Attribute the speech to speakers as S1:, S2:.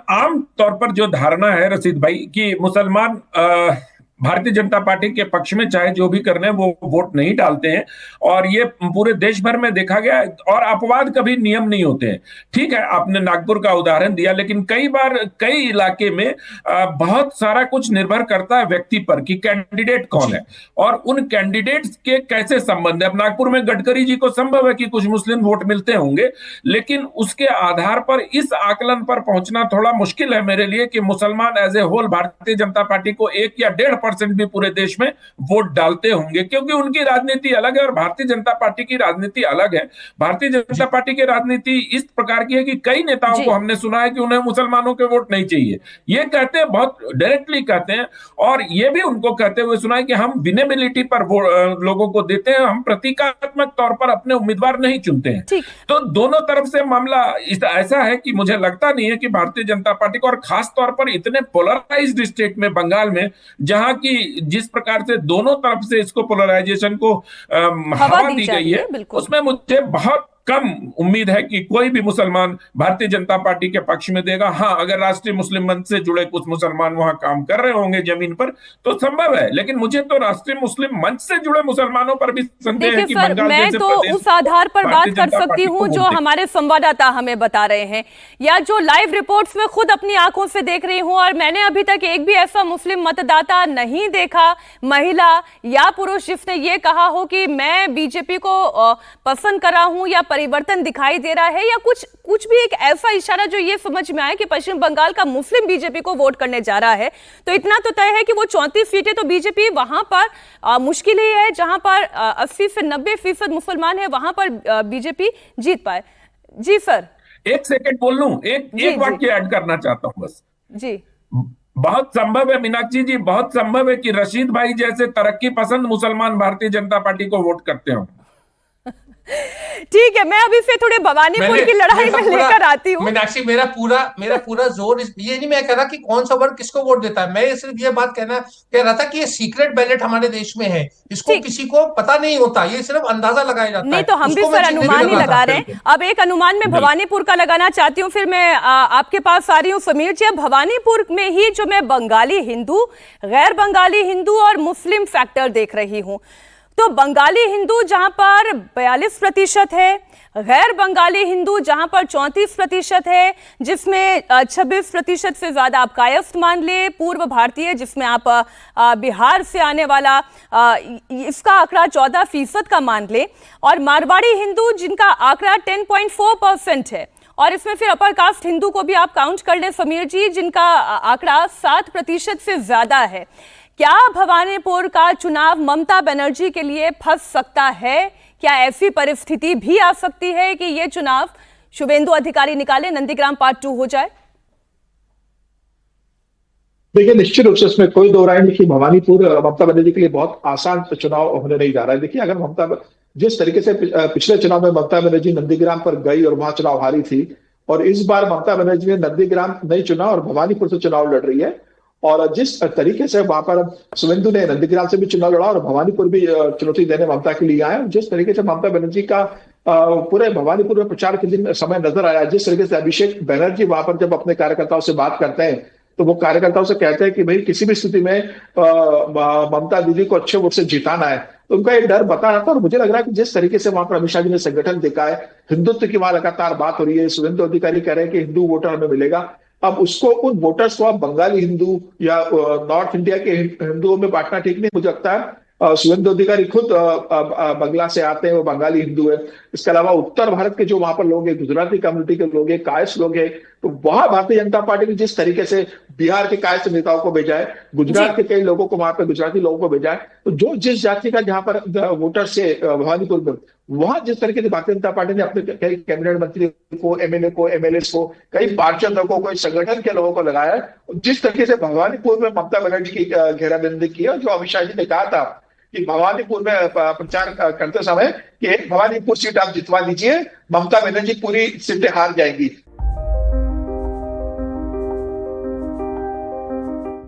S1: आम तौर पर जो धारणा है रशीद भाई कि मुसलमान भारतीय जनता पार्टी के पक्ष में चाहे जो भी करने वो वोट नहीं डालते हैं, और ये पूरे देश भर में देखा गया है। और अपवाद कभी नियम नहीं होते हैं। ठीक है, आपने नागपुर का उदाहरण दिया, लेकिन कई बार कई इलाके में बहुत सारा कुछ निर्भर करता है व्यक्ति पर कि कैंडिडेट कौन है और उन कैंडिडेट्स के कैसे संबंध है। अब नागपुर में गडकरी जी को संभव है कि कुछ मुस्लिम वोट मिलते होंगे, लेकिन उसके आधार पर इस आकलन पर पहुंचना थोड़ा मुश्किल है मेरे लिए कि मुसलमान as a whole Bharatiya Janata party को 1 या 1.5% भी पूरे देश में वोट डालते होंगे, क्योंकि उनकी राजनीति अलग है और भारतीय जनता पार्टी की राजनीति अलग है। भारतीय जनता पार्टी की राजनीति इस प्रकार की है कि कई नेताओं को
S2: जी।
S1: हमने सुना है कि उन्हें मुसलमानों के वोट नहीं चाहिए। ये कहते हैं, बहुत डायरेक्टली कहते हैं, और ये भी उनको कहते हुए सुना है कि हम विनेबिलिटी पर लोगों को देते हैं, हम प्रतीकात्मक तौर पर अपने उम्मीदवार नहीं चुनते हैं।
S2: ठीक।
S1: तो दोनों तरफ से मामला ऐसा है कि मुझे लगता नहीं है कि भारतीय जनता पार्टी को, और खास तौर पर इतने पोलराइज्ड स्टेट में, बंगाल में, जहां की जिस प्रकार से दोनों तरफ से इसको पोलराइजेशन को हवा दी गई है, उसमें मुझे बहुत कम उम्मीद है कि कोई भी मुसलमान भारतीय जनता पार्टी के पक्ष में देगा। हाँ, अगर राष्ट्रीय मुस्लिम मंच से जुड़े कुछ मुसलमान वहां काम कर रहे होंगे जमीन पर तो संभव है, लेकिन मुझे तो राष्ट्रीय मुस्लिम मंच से जुड़े मुसलमानों पर भी संदेह है कि
S2: सर,
S1: बंगाल
S2: मैं
S1: जैसे
S2: तो
S1: प्रदेश
S2: उस आधार पर बात कर सकती हूँ जो
S1: वोट
S2: हमारे संवाददाता हमें बता रहे हैं या जो लाइव रिपोर्ट्स में खुद अपनी आंखों से देख रही हूँ, और मैंने अभी तक एक भी ऐसा मुस्लिम मतदाता नहीं देखा, महिला या पुरुष, जिसने ये कहा हो कि मैं बीजेपी को पसंद कर रहा हूँ या परिवर्तन दिखाई दे रहा है, या कुछ भी एक ऐसा इशारा जो ये समझ में आए कि पश्चिम बंगाल का मुस्लिम बीजेपी को वोट करने जा रहा है। तो इतना तो तय है कि वो 34 सीटें तो बीजेपी वहां पर मुश्किल ही है, जहां पर 80 से 90% मुसलमान है, वहां पर बीजेपी जीत पाए। जी सर,
S1: एक सेकंड बोल लूं, एक वाक्य ऐड करना चाहता हूं बस।
S2: जी।
S1: बहुत संभव है मीनाक्षी जी, बहुत संभव है कि रशीद भाई जैसे तरक्की पसंद मुसलमान भारतीय जनता पार्टी को वोट करते हो।
S2: ठीक है, मैं अभी से थोड़े भवानीपुर की लड़ाई में लेकर आती हूँ।
S3: मीनाक्षी, मेरा पूरा जोर ये नहीं मैं कह रहा कि कौन सा वर्ग किसको वोट देता है। मैं सिर्फ ये बात कह रहा था कि ये सीक्रेट बैलेट हमारे देश में है, इसको किसी को पता नहीं होता, ये सिर्फ अंदाजा लगाया जाता है।
S2: नहीं तो हम भी सर अनुमान ही लगा रहे हैं। अब एक अनुमान में भवानीपुर का लगाना चाहती हूँ, फिर मैं आपके पास आ रही हूँ समीर जी। अब भवानीपुर में ही जो मैं बंगाली हिंदू, गैर बंगाली हिंदू और मुस्लिम फैक्टर देख रही हूँ, तो बंगाली हिंदू जहां पर 42% है, गैर बंगाली हिंदू जहां पर 34% है, जिसमें 26% से ज्यादा आप कायस्थ मान ले, पूर्व भारतीय जिसमें आप बिहार से आने वाला इसका आंकड़ा 14% का मान ले, और मारवाड़ी हिंदू जिनका आंकड़ा 10.4% है, और इसमें फिर अपर कास्ट हिंदू को भी आप काउंट कर ले समीर जी, जिनका आंकड़ा 7% से ज्यादा है। क्या भवानीपुर का चुनाव ममता बनर्जी के लिए फंस सकता है? क्या ऐसी परिस्थिति भी आ सकती है कि यह चुनाव शुभेंदु अधिकारी निकाले, नंदीग्राम पार्ट 2 हो जाए?
S4: देखिए, निश्चित रूप से इसमें कोई दो राय नहीं कि भवानीपुर ममता बनर्जी के लिए बहुत आसान चुनाव होने नहीं जा रहा है। देखिए, अगर जिस तरीके से पिछले चुनाव में ममता बनर्जी नंदीग्राम पर गई और वहां चुनाव हारी थी, और इस बार ममता बनर्जी ने नंदीग्राम नहीं चुना और भवानीपुर से चुनाव लड़ रही है, और जिस तरीके से वहां पर शुभेंदु ने नंदीग्राम से भी चुनाव लड़ा और भवानीपुर भी चुनौती देने ममता के लिए आए, जिस तरीके से ममता बनर्जी का पूरे भवानीपुर में प्रचार के दिन समय नजर आया, जिस तरीके से अभिषेक बनर्जी वहां पर जब अपने कार्यकर्ताओं से बात करते हैं तो वो कार्यकर्ताओं से कहते हैं कि भाई किसी भी स्थिति में ममता दीदी को अच्छे वोट से जिताना है। तो उनका एक डर बता रहा था, और मुझे लग रहा है कि जिस तरीके से वहां पर अमित शाह जी ने संगठन देखा है, हिंदुत्व की वहां लगातार बात हो रही है, शुभेंदु अधिकारी कह रहे हैं कि हिंदू वोटर हमें मिलेगा। अब उसको, उन वोटर्स को आप बंगाली हिंदू या नॉर्थ इंडिया के हिंदुओं में बांटना ठीक नहीं मुझे लगता है। शुभेंदु अधिकारी खुद बंगला से आते हैं, वो बंगाली हिंदू है। इसके अलावा उत्तर भारत के जो वहां पर लोग हैं, गुजराती कम्युनिटी के लोग हैं, कायस्थ लोग हैं, तो वहां भारतीय जनता पार्टी ने जिस तरीके से बिहार के कायस्थ नेताओं को भेजा है, गुजरात के कई लोगों को वहां पर गुजराती लोगों को भेजा है, तो जो जिस जाति का जहां पर वोटर से भवानीपुर में, वहां जिस तरीके से भारतीय जनता पार्टी ने अपने कई कैबिनेट मंत्री को, एमएलए को, एमएलए को, कई पार्षदों को, कोई संगठन के लोगों को लगाया है, जिस तरीके से भवानीपुर में ममता बनर्जी की घेराबंदी की है, जो अमित शाह जी ने कहा था कि भवानीपुर में प्रचार करते समय कि एक भवानीपुर सीट आप जितवा दीजिए, ममता बनर्जी पूरी सीटें हार जाएंगी,